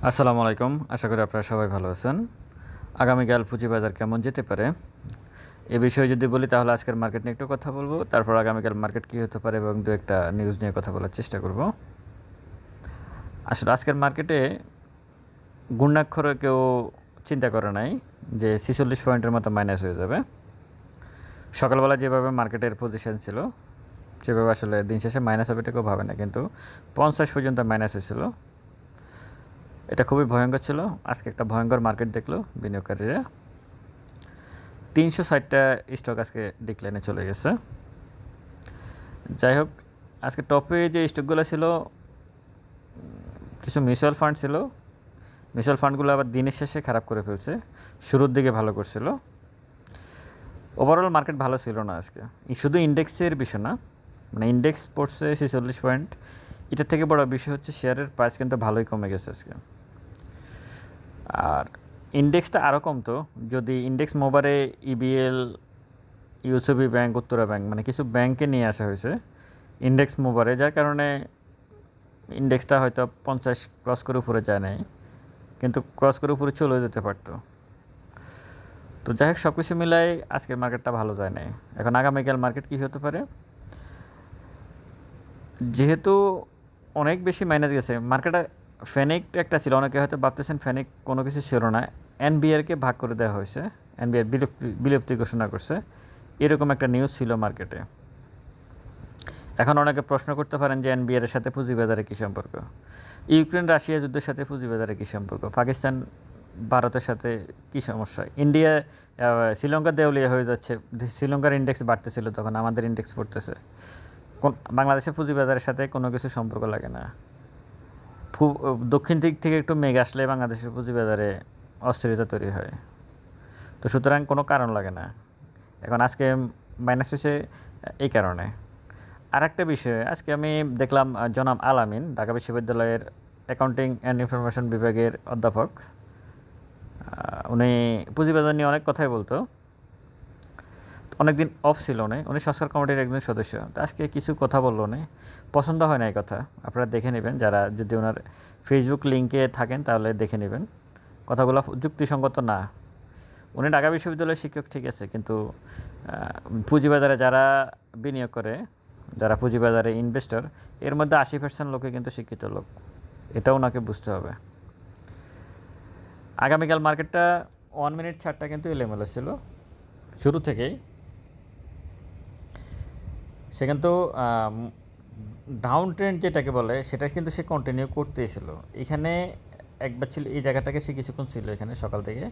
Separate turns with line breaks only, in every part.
আসসালামু আলাইকুম। আশা করি আপনারা সবাই ভালো আছেন। আগামীকাল পুঁজিবাজার কেমন যেতে পারে এ বিষয়ে যদি বলি তাহলে আজকের মার্কেট নিয়ে একটু কথা বলবো, তারপর আগামীকাল মার্কেট কী হতে পারে এবং দু একটা নিউজ নিয়ে কথা বলার চেষ্টা করব। আসলে আজকের মার্কেটে ঘূর্ণাক্ষরে কেউ চিন্তা করে নাই যে 46 পয়েন্টের মতো মাইনাস হয়ে যাবে। সকালবেলা যেভাবে মার্কেটের পজিশন ছিল সেভাবে আসলে দিন শেষে মাইনাস হবে এটা কেউ ভাবে না, কিন্তু 50 পর্যন্ত মাইনাস হয়েছিল। এটা খুবই ভয়ঙ্কর ছিল। আজকে একটা ভয়ঙ্কর মার্কেট দেখলো বিনিয়োগকারীরা। 360টা স্টক আজকে ডিক্লাইনে চলে গেছে। যাই হোক, আজকে টপে যে স্টকগুলো ছিল কিছু মিউচুয়াল ফান্ড ছিল। মিউচুয়াল ফান্ডগুলো আবার দিনের শেষে খারাপ করে ফেলছে, শুরুর দিকে ভালো করছিল। ওভারঅল মার্কেট ভালো ছিল না আজকে। শুধু ইন্ডেক্সের বিষয় না, মানে ইন্ডেক্স পড়ছে 46 পয়েন্ট, এটার থেকে বড় বিষয় হচ্ছে শেয়ারের প্রাইস কিন্তু ভালোই কমে গেছে আজকে। আর ইন্ডেক্সটা আরও কমতো যদি ইন্ডেক্স মোবারে EBL, UCB bank, Uttara bank মানে কিছু ব্যাংকে নিয়ে আসা হয়েছে ইন্ডেক্স মোবারে, যার কারণে ইন্ডেক্সটা হয়তো 50 ক্রস করে উপরে যায় নাই, কিন্তু ক্রস করে উপরে চলে যেতে পারতো। তো যাই হোক, সব কিছু মিলাই আজকের মার্কেটটা ভালো যায় নাই। এখন আগামীকাল মার্কেট কী হতে পারে, যেহেতু অনেক বেশি মাইনাস গেছে মার্কেটে। ফেনিক একটা ছিল, অনেকে হয়তো ভাবতেছেন ফেনিক কোনো কিছু ছিল না। এনবিআরকে ভাগ করে দেওয়া হয়েছে, এনবিআর বিলুপ্তি ঘোষণা করছে, এরকম একটা নিউজ ছিল মার্কেটে। এখন অনেকে প্রশ্ন করতে পারেন যে এনবিআরের সাথে পুঁজিবাজারে কী সম্পর্ক, ইউক্রেন রাশিয়া যুদ্ধের সাথে পুঁজিবাজারে কী সম্পর্ক, পাকিস্তান ভারতের সাথে কী সমস্যা, ইন্ডিয়া শ্রীলঙ্কা দেউলিয়া হয়ে যাচ্ছে, শ্রীলঙ্কার ইন্ডেক্স বাড়তেছিল তখন আমাদের ইন্ডেক্স পড়তেছে। বাংলাদেশের পুঁজিবাজারের সাথে কোনো কিছু সম্পর্ক লাগে না। দক্ষিণ দিক থেকে একটু মেঘ আসলে বাংলাদেশের পুঁজিবাজারে অস্থিরতা তৈরি হয়। তো সুতরাং কোনো কারণ লাগে না। এখন আজকে মাইনাস হয়েছে এই কারণে। আর একটা বিষয়, আজকে আমি দেখলাম জনাব আলামিন, ঢাকা বিশ্ববিদ্যালয়ের অ্যাকাউন্টিং অ্যান্ড ইনফরমেশন বিভাগের অধ্যাপক, উনি পুঁজিবাজার নিয়ে অনেক কথাই বলতো। অনেকদিন অফ ছিল উনি সংস্কার কমিটির একজন সদস্য। তো আজকে কিছু কথা বললো উনি, পছন্দ হয় না এই কথা। আপনারা দেখে নেবেন, যারা যদি ওনার ফেসবুক লিঙ্কে থাকেন তাহলে দেখে নেবেন। কথাগুলো যুক্তিসঙ্গত না। উনি ঢাকা বিশ্ববিদ্যালয়ের শিক্ষক ঠিক আছে, কিন্তু পুঁজিবাজারে যারা বিনিয়োগ করে, যারা পুঁজিবাজারে ইনভেস্টর, এর মধ্যে 80% লোকে কিন্তু শিক্ষিত লোক। এটাও ওনাকে বুঝতে হবে। আগামীকাল মার্কেটটা 1 মিনিট ছাড়টা কিন্তু এলোমেলো ছিল শুরু থেকেই। সে কিন্তু ডাউন ট্রেন্ড যেটাকে বলে সেটা কিন্তু সে কন্টিনিউ করতেছিল। এখানে একবার ছিল এই জায়গাটাকে, সে কিছুক্ষণ ছিল এখানে সকাল থেকে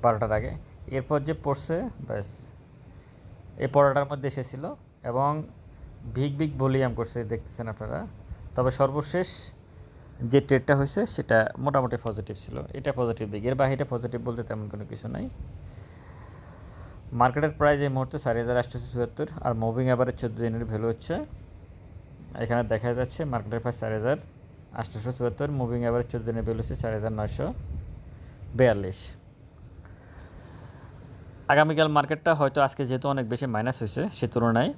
12টার আগে। এরপর যে পড়ছে ব্যাস এই পড়াটার মধ্যে এসেছিল এবং বিগ ভলিউম করছে দেখতেছেন আপনারা। তবে সর্বশেষ যে ট্রেডটা হয়েছে সেটা মোটামুটি পজিটিভ ছিল। এটা পজিটিভ দিক, এর বাইরে পজিটিভ বলতে তেমন কোনো কিছু নাই। মার্কেটের প্রাইস এই মুহূর্তে 4,874 আর মুভিং অ্যাভারেজ 14 দিনের ভ্যালু হচ্ছে, এখানে দেখা যাচ্ছে মার্কেটের প্রাইস 4,874, মুভিং অ্যাভারেজ 14 দিনের ভ্যালু হচ্ছে 4,942। আগামীকাল মার্কেটটা হয়তো আজকে যেহেতু অনেক বেশি মাইনাস হয়েছে সে তুলনায়,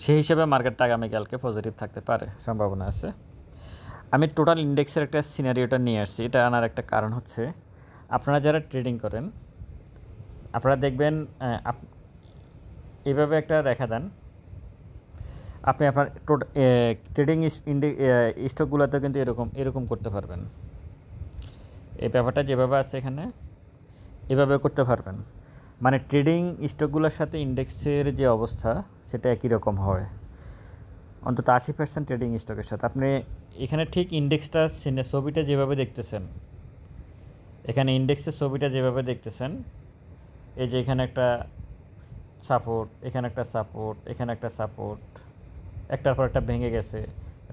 সেই হিসেবে মার্কেটটা আগামীকালকে পজিটিভ থাকতে পারে, সম্ভাবনা আছে। আমি টোটাল ইন্ডেক্সের একটা সিনারিওটা নিয়ে আসছি। এটা আনার একটা কারণ হচ্ছে, আপনারা যারা ট্রেডিং করেন আপনারা দেখবেন এইভাবে একটা রেখা দেন, আপনি আপনার ট্রেডিং স্টকগুলোতে কিন্তু এরকম করতে পারবেন। এই ব্যাপারটা যেভাবে আছে এখানে এভাবে করতে পারবেন, মানে ট্রেডিং স্টকগুলোর সাথে ইন্ডেক্সের যে অবস্থা সেটা একই রকম হয়, অন্তত 80% ট্রেডিং স্টকের সাথে। আপনি এখানে ঠিক ইন্ডেক্সটা ছবিটা যেভাবে দেখতেছেন, এখানে ইন্ডেক্সের ছবিটা যেভাবে দেখতেছেন, এই যে এখানে একটা সাপোর্ট, এখানে একটা সাপোর্ট, এখানে একটা সাপোর্ট, একটার পর একটা ভেঙে গেছে,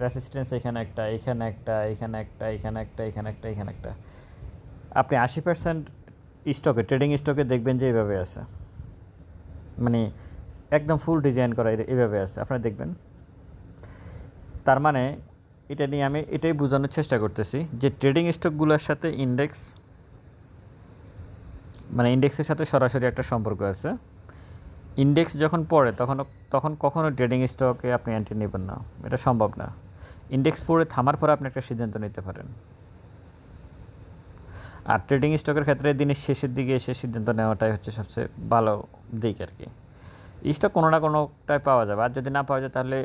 রেসিস্ট্যান্স এখানে একটা, এখানে একটা, এখানে একটা, এখানে একটা, এখানে একটা, এখানে একটা। আপনি 80% স্টকে, ট্রেডিং স্টকে দেখবেন যে এইভাবে আছে, মানে একদম ফুল ডিজাইন করা এইভাবে আছে, আপনারা দেখবেন। তার মানে এটা নিয়ে আমি এটাই বোঝানোর চেষ্টা করতেছি যে ট্রেডিং স্টকগুলোর সাথে ইন্ডেক্স, মানে ইন্ডেক্সের সাথে সরাসরি একটা সম্পর্ক আছে। ইন্ডেক্স যখন পড়ে তখন কখনো ট্রেডিং স্টকে আপনি এন্ট্রি নেবেন না, এটা সম্ভব না। ইন্ডেক্স পড়ে থামার পরে আপনি একটা সিদ্ধান্ত নিতে পারেন। আর ট্রেডিং স্টকের ক্ষেত্রে দিনের শেষের দিকে এসে সিদ্ধান্ত নেওয়াটাই হচ্ছে সবচেয়ে ভালো দিক আর কি। স্টক কোনো না কোনোটাই পাওয়া যাবে, আর যদি না পাওয়া যায় তাহলে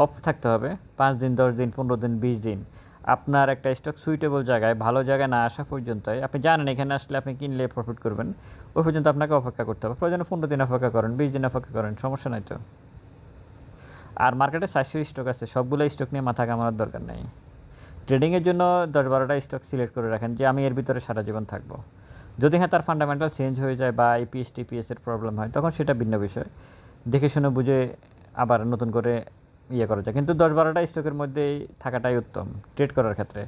অফ থাকতে হবে 5 দিন, 10 দিন, 15 দিন, 20 দিন। আপনার একটা স্টক সুইটেবল জায়গায়, ভালো জায়গায় না আসা পর্যন্তই, আপনি জানেন এখানে আসলে আপনি কিনলে প্রফিট করবেন, ওই পর্যন্ত আপনাকে অপেক্ষা করতে হবে। প্রয়োজনে 15 দিন অপেক্ষা করেন, 20 দিন অপেক্ষা করেন, সমস্যা নাই তো। আর মার্কেটে 400 স্টক আছে, সবগুলো স্টক নিয়ে মাথা কামানোর দরকার নেই। ট্রেডিংয়ের জন্য 10-12টা স্টক সিলেক্ট করে রাখেন যে আমি এর ভিতরে সারা জীবন থাকবো। যদি হ্যাঁ তার ফান্ডামেন্টাল চেঞ্জ হয়ে যায় বা ইপিএস টিপিএসের প্রবলেম হয়, তখন সেটা ভিন্ন বিষয়, দেখে শুনে বুঝে আবার নতুন করে করা যায়। কিন্তু 10-12টা স্টকের মধ্যেই থাকাটাই উত্তম ট্রেড করার ক্ষেত্রে।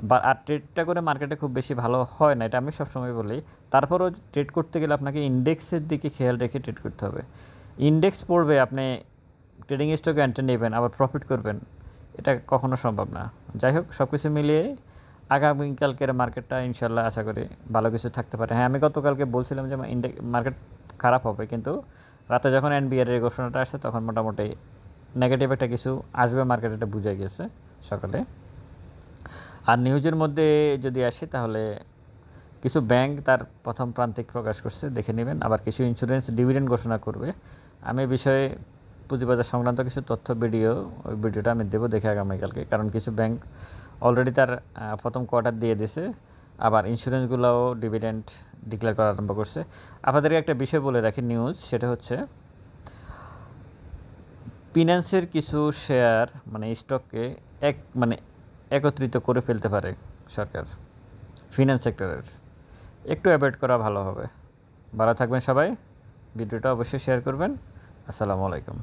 বা আর ট্রেডটা করে মার্কেটে খুব বেশি ভালো হয় না, এটা আমি সবসময় বলি। তারপরও ট্রেড করতে গেলে আপনাকে ইন্ডেক্সের দিকে খেয়াল রেখে ট্রেড করতে হবে। ইন্ডেক্স পড়বে, আপনি ট্রেডিং স্টকে এন্ট্রি নেবেন আবার প্রফিট করবেন, এটা কখনো সম্ভব না। যাই হোক, সব কিছু মিলিয়ে আগামীকালকের মার্কেটটা ইনশাল্লাহ আশা করি ভালো কিছু থাকতে পারে। হ্যাঁ, আমি গতকালকে বলছিলাম যে মার্কেট খারাপ হবে, কিন্তু রাতে যখন এনবিআর এর ঘোষণাটা আসছে তখন মোটামুটি নেগেটিভ একটা কিছু আসবে মার্কেটে, এটা বুঝে গেছে সকালে। আর নিউজের মধ্যে যদি আসি তাহলে কিছু ব্যাংক তার প্রথম প্রান্তিক প্রকাশ করছে, দেখে নেবেন। আবার কিছু ইন্স্যুরেন্স ডিভিডেন্ড ঘোষণা করবে। আমি এই বিষয়ে পুঁজিবাজার সংক্রান্ত কিছু তথ্য ভিডিও, ওই ভিডিওটা আমি দেবো দেখে আগামীকালকে। কারণ কিছু ব্যাংক অলরেডি তার প্রথম কোয়ার্টার দিয়ে দিয়েছে, আবার ইন্স্যুরেন্সগুলোও ডিভিডেন্ড ডিক্লেয়ার করা আরম্ভ করছে। আপনাদেরকে একটা বিষয় বলে রাখি নিউজ, সেটা হচ্ছে ফিন্যান্সের কিছু শেয়ার মানে স্টককে একত্রিত করে ফেলতে পারে সরকার, ফিন্যান্স সেক্টরের। একটু অ্যাভয়েড করা ভালো হবে। ভালো থাকবেন সবাই, ভিডিওটা অবশ্যই শেয়ার করবেন। আসসালামু আলাইকুম।